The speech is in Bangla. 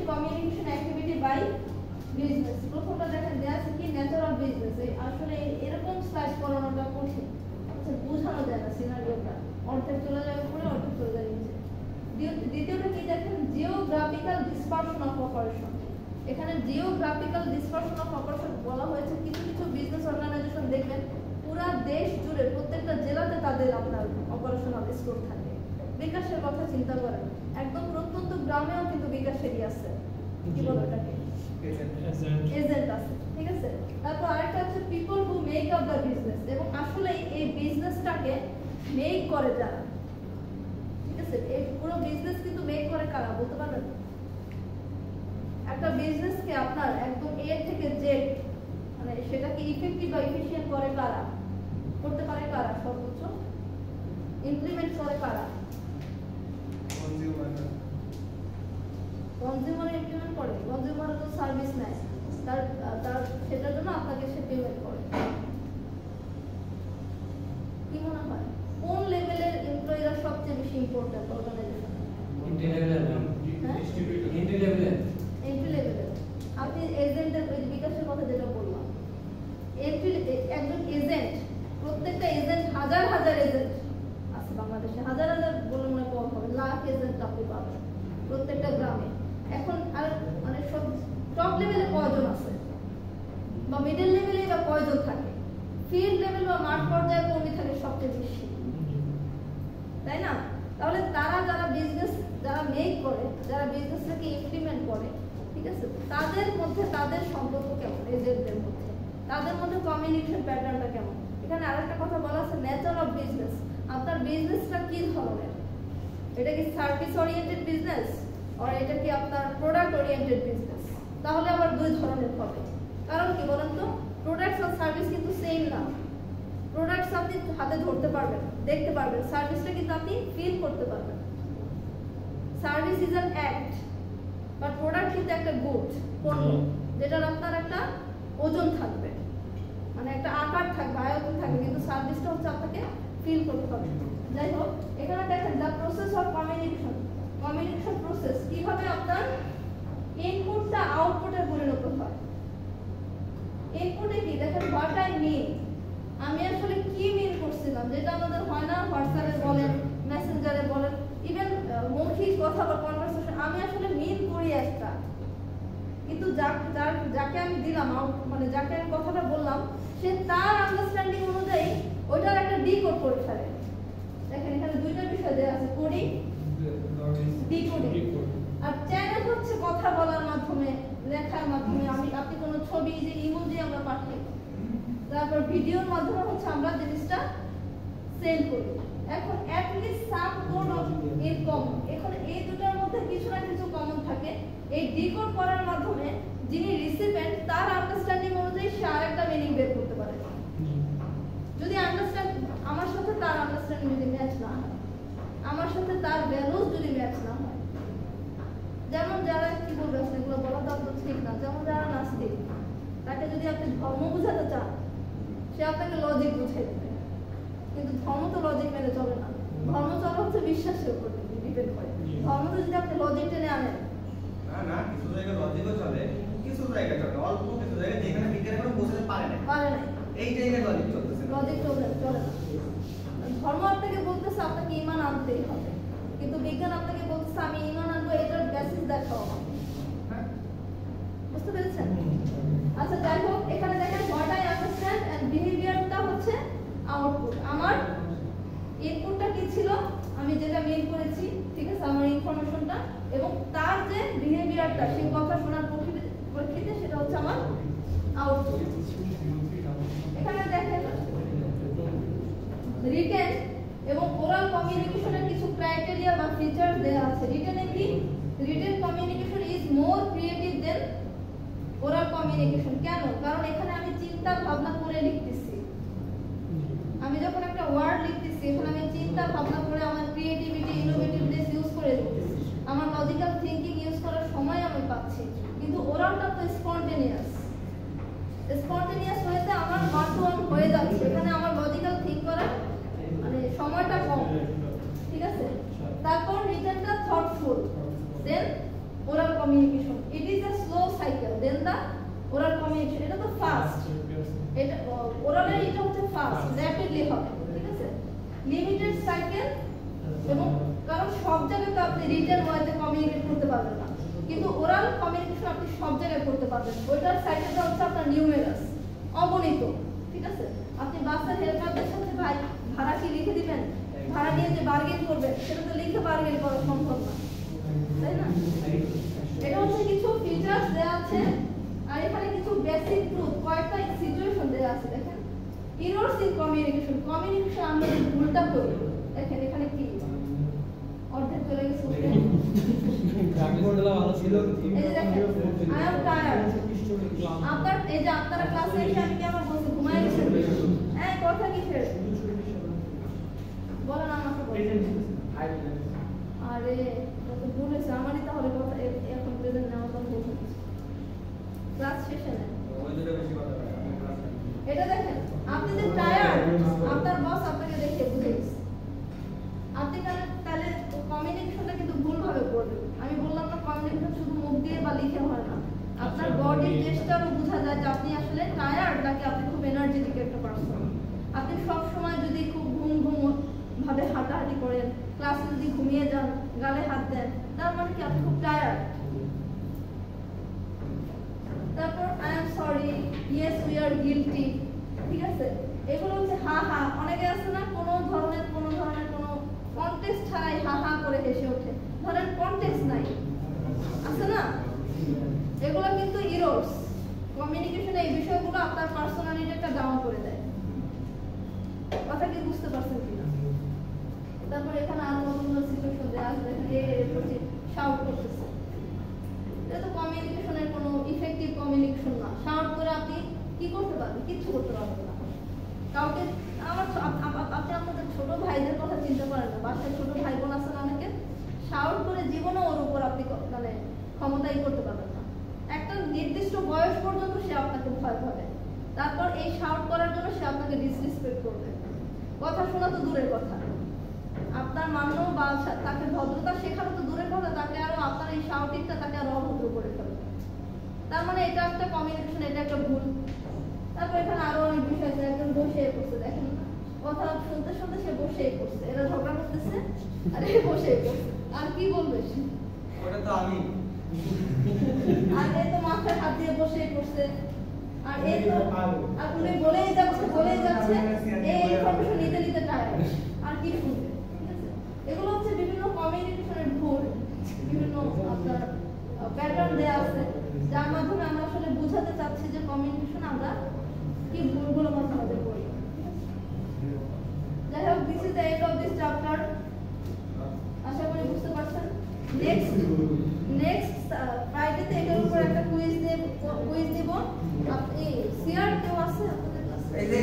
Communication activity by business. প্রথমটা দেখেন দেয়া আছে কি নেচার অফ বিজনেস। আসলে এরকম স্লাইড করানোটা কঠিন, আচ্ছা বোঝানো যায় না সিনারিওটা, অর্ধেক চলে যাবে পরে অর্ধেক চলে যায় নিচে। দ্বিতীয়টা কি দেখেন জিওগ্রাফিক্যাল ডিসপারশন অফ অপারেশন। এখানে জিওগ্রাফিক্যাল ডিসপারশন অফ অপারেশন বলা হয়েছে কিছু কিছু বিজনেস অর্গানাইজেশন দেখবেন পুরা দেশ জুড়ে প্রত্যেকটা জেলাতে তাদের আপনার অপারেশনাল স্টোর থাকে। বিকাশের কথা চিন্তা করেন, একদম প্রত্যন্ত গ্রামেও কিন্তু বিকাশেরই আছে কি বলে ওটাকে এজেন্ট আছে, ঠিক আছে। তারপর আরেকটা হচ্ছে people who make up the business, এবং আসলে এই বিজনেসটাকে মেক করে যারা, ঠিক আছে। এই পুরো বিজনেস কিন্তু মেক করে কারা বলতে পারবেন? একটা বিজনেসকে আপনার একদম এ থেকে জেড মানে সেটাকে ইফেক্টিভ বা এফিশিয়েন্ট করে কারা, করতে পারে কারা, সর্বোচ্চ ইমপ্লিমেন্ট করে কারা? কনজিউমার ইমপ্লিমেন্ট করে। কনজিউমার তো সার্ভিস নেয়, তার সেটার জন্য আপনাকে সে পেমেন্ট করে। কি মনে হয় কোন লেভেলের এমপ্লয়িরা সবচেয়ে বেশি ইম্পর্টেন্ট অর্গানাইজেশন? এন্ট্রি লেভেলের। আপনি এজেন্টের বিকাশের কথা যেটা বললাম, একজন এজেন্ট, প্রত্যেকটা এজেন্ট হাজার হাজার এজেন্ট আছে বাংলাদেশে, হাজার হাজার বলে মনে কম হবে, লাখ এজেন্ট আপনি পাবেন প্রত্যেকটা গ্রামে। এখন আর মানে সব টপ লেভেলে কয়জন আছে বা মিডল লেভেলে বা কয়জন থাকে? ফিল্ড লেভেল বা মাঠ পর্যায়ে কর্মী থাকে সবচেয়ে বেশি, তাই না? তাহলে তারা যারা বিজনেস যারা মেক করে, যারা বিজনেসটাকে ইমপ্লিমেন্ট করে, ঠিক আছে, তাদের মধ্যে তাদের সম্পর্ক কেমন, এজেন্টদের মধ্যে তাদের মধ্যে কমিউনিকেশন প্যাটার্নটা কেমন? এখানে আরেকটা কথা বলা আছে নেচার অফ বিজনেস। আপনার বিজনেসটা কি ধরনের? এটা কি সার্ভিস ওরিয়েন্টেড বিজনেস আর এটা কি আপনার প্রোডাক্ট ওরিয়েন্টেড বিজনেস? তাহলে আবার দুই ধরনের হবে। কারণ কি বলেন তো, প্রোডাক্টস আর সার্ভিস কিন্তু সেম না। প্রোডাক্টস আপনি হাতে ধরতে পারবেন, দেখতে পারবেন, সার্ভিসটা কিন্তু আপনি ফিল করতে পারবেন। Service is an act, but product কিন্তু একটা গুড, পণ্য, যেটার আপনার একটা ওজন থাকবে, মানে একটা আকার থাকবে, আয়তন থাকবে, কিন্তু সার্ভিসটা হচ্ছে আপনাকে ফিল করতে হবে। যাই হোক, এখানে দেখেন the process of communication. Communication process কিভাবে আপনার ইনপুটটা আউটপুটে পরিণত হয়। ইনপুটে কি দেখেন, হোয়াট আই মিন, আমি আসলে কি মিন করছিলাম, যেটা আমাদের হয় না হোয়াটসঅ্যাপে বলেন, মেসেঞ্জারে বলেন, ইভেন মৌখিক কথা বা কনভারসেশন, আমি আসলে মিন করি একটা, কিন্তু যাকে আমি দিলাম মানে যাকে আমি কথাটা বললাম, সে তার আন্ডারস্ট্যান্ডিং অনুযায়ী ওইটার একটা ডিকোড করে ফেলে। দেখেন এখানে দুইটা বিষয় দেওয়া আছে, কোডিং, ডিকোডিং। আর চ্যানেল হচ্ছে কথা বলার মাধ্যমে, লেখার মাধ্যমে, আপনি কোনো ছবি যে ইমোজি আমরা পাঠাই, তারপর ভিডিওর মাধ্যমে হচ্ছে আমরা জিনিসটা সেন্ড করি। এখন at least some code of in common, এখানে এই দুটোর মধ্যে কিছু না কিছু কমন থাকে। এই ডিকোড করার মাধ্যমে যিনি রিসিপেন্ট তার আন্ডারস্ট্যান্ডিং অনুযায়ী সে আরেকটা মিনিং বের করতে পারে। যদি আন্ডারস্ট্যান্ড আমার সাথে তার আন্ডারস্ট্যান্ডিং যদি ম্যাচ না হয়, আমার সাথে তার ভ্যালুস যদি ম্যাচ না হয়, যেমন যারা কি বলবে এগুলো বলা তো ঠিক না, যেমন যারা নাস্তিক, তাকে যদি আপনি ধর্ম বোঝাতে চান, সে আপনাকে লজিক বুঝিয়ে দেবে, কিন্তু ধর্ম তো লজিক মেনে চলে না। ধর্ম চলে হচ্ছে বিশ্বাসের উপর ডিপেন্ড করে। ধর্ম তো যদি আপনি লজিক টেনে আনেন, না কিছু জায়গায় লজিকও চলে, কিছু জায়গায় চলে, অল্প কিছু জায়গায় যেখানে বিজ্ঞান এখন বুঝতে পারে না, এই জায়গায় লজিক চলতেছে, লজিক চলে না। ধর্ম আপনাকে বলতেছে আপনাকে ঈমান আনতেই হবে, কিন্তু বিজ্ঞান আপনাকে বলতেছে আমি ঈমান আনবো, এটার বেসিস দেখাও আমাকে। বুঝতে পেরেছেন? আচ্ছা যাই হোক, এখানে দেখেন হোয়াট আই আন্ডারস্ট্যান্ড এন্ড বিহেভিয়ারটা হচ্ছে আউটপুট। আমার ইনপুটটা কি ছিল, আমি যেটা মেইন করেছি, ঠিক আছে, আমার ইনফরমেশনটা, এবং তার যে বিহেভিয়ারটা, সেই কথা শোনার প্রেক্ষিতে সেটা হচ্ছে আমার আউটপুট। এখানে দেখেন রিটেন এবং ওরাল কমিউনিকেশনের কিছু ক্রাইটেরিয়া বা ফিচার্স দেওয়া আছে। রিটেনে কি, written communication is more creative than oral communication. কেন? কারণ এখানে আমি চিন্তা ভাবনা করে লিখতেছি। আমি যখন একটা ওয়ার্ড লিখতেছি, এখানে আমি চিন্তা ভাবনা করে আমার ক্রিয়েটিভিটি, ইনোভেটিভনেস ইউজ করে লিখতেছি, আমার লজিক্যাল থিংকিং ইউজ করার সময় আমি পাচ্ছি। কিন্তু ওরালটা তো স্পন্টেনিয়াস, স্পন্টেনিয়াস হয়েছে আমার মাধ্যম হয়ে যাচ্ছে, এখানে আমার লজিক্যাল থিংক করার মানে সময়টা কম, ঠিক আছে। তারপর রিটেনটা thoughtful, then oral communication. It is a slow cycle. Then the oral communication, এটা তো ফাস্ট, এটা oral এর এটা হচ্ছে ফাস্ট, র্যাপিডলি হবে, ঠিক আছে? লিমিটেড সাইকেল, এবং কারণ সব জায়গায় তো আপনি রিটেন ওয়েতে কমিউনিকেট করতে পারবেন না, কিন্তু ওরাল কমিউনিকেশন আপনি সব জায়গায় করতে পারবেন। ওইটার সাইকেলটা হচ্ছে আপনার নিউমেরাস, অগণিত, ঠিক আছে? আপনি বাসের হেল্পারদের সাথে ভাই ভাড়া কি লিখে দিবেন, ভাড়া নিয়ে যে বার্গেন করবেন সেটা তো লিখে বার্গেন করা সম্ভব না, তাই না? এটা হচ্ছে কিছু ফিচার্স দেওয়া আছে, আর এখানে কিছু বেসিক ট্রুথ, কয়েকটা সিচুয়েশন দেওয়া আছে। দেখেন, এরর্স ইন কমিউনিকেশন, কমিউনিকেশন আমরা যদি ভুলটা করি, দেখেন এখানে কি অর্ধেক চলে গেছে। ভালো ছিল, এই যে দেখেন, আই এম টায়ার্ড। আপনার এই যে আপনারা ক্লাসে এসে আমি কেন বলছি ঘুমায় গেছেন, এই কথা কি ফের বলেন আমাকে বলেন। আরে তো ভুলেছে আমারই, তাহলে কথা এখন প্রেজেন্ট নেওয়া তো ভুল হচ্ছে। ক্লাস শেষে নেন এটা। দেখেন আপনি যে টায়ার্ড, আপনার বস আপনাকে দেখে বুঝে গেছে। আপনি তাহলে কমিউনিকেশনটা কিন্তু ভুলভাবে করবেন। আমি বললাম না কমিউনিকেশন শুধু মুখ দিয়ে বা লিখে হয় না, আপনার বডি জেস্টারও বোঝা যায় যে আপনি আসলে টায়ার্ড নাকি আপনি খুব এনার্জেটিক একটা পারসন। আপনি সব সময় যদি খুব ঘুম ঘুম ভাবে হাঁটাহাঁটি করেন, ক্লাসে যদি ঘুমিয়ে যান, গালে হাত দেন, তার মানে কি আপনি খুব টায়ার্ড। তারপর I am sorry, yes we are guilty, ঠিক আছে? এগুলো হচ্ছে হা হা। অনেকে আছে না কোনো ধরনের কোনো কনটেক্সট ছাড়াই হা হা করে হেসে ওঠে, ধরেন কনটেক্সট নাই, আছে না? এগুলো কিন্তু এরর্স। কমিউনিকেশনে এই বিষয়গুলো আপনার পার্সোনালিটিটা ডাউন করে দেয়। কথা কি বুঝতে পারছেন কিনা? তারপর এখানে আরো কতগুলো সিচুয়েশন দেওয়া আছে, এখানে শাউট করতেছে, এটা তো কমিউনিকেশনের কোনো ইফেক্টিভ কমিউনিকেশন না। শাউট করে আপনি কি করতে পারবেন? কিচ্ছু করতে পারবেন না। কাউকে আপনি আপনাদের ছোট ভাইদের কথা চিন্তা করেন না, বাসায় ছোট ভাই বোন আছে না অনেকে, শাউট করে জীবনে ওর উপর আপনি মানে ক্ষমতাই করতে পারবেন না। একটা নির্দিষ্ট বয়স পর্যন্ত সে আপনাকে ভয় পাবে, তারপর এই শাউট করার জন্য সে আপনাকে ডিসরেসপেক্ট করবে। কথা শোনা তো দূরের কথা, আপনার মান্য বা তাকে ভদ্রতা শেখানো তো দূরের কথা, তাকে আরো আপনার এই শাউটিংটা তাকে আরো অভদ্র করে ফেলবে। তার মানে এটা একটা কমিউনিকেশন, এটা একটা ভুল। তারপর এখানে আরো অনেক বিষয় আছে। একজন বসে পড়ছে, দেখেন কথা শুনতে শুনতে সে বসে পড়ছে, এরা ঝগড়া করতেছে আর এ বসে পড়ছে, আর কি বলবে সে? ওটা তো আমি। আর এ তো মাথায় হাত দিয়ে বসে পড়ছে, আর এ তো আর উনি বলেই যাচ্ছে এই ইনফরমেশন নিতে নিতে টায়ার্ড, আর কি শুনবে? ঠিক আছে, এগুলো হচ্ছে বিভিন্ন কমিউনিকেশনের ভুল, বিভিন্ন আপনার প্যাটার্ন দেয়া আছে, যার মাধ্যমে আমরা আসলে বোঝাতে চাচ্ছি যে কমিউনিকেশন আমরা কি ভুলগুলো মাঝে মাঝে করি। যাই হোক, this is the end of this chapter. আশা করি বুঝতে পারছেন। নেক্সট ফ্রাইডেতে এটার উপর একটা কুইজ দিব। আপনি সিআর কেউ আছে আপনাদের কাছে?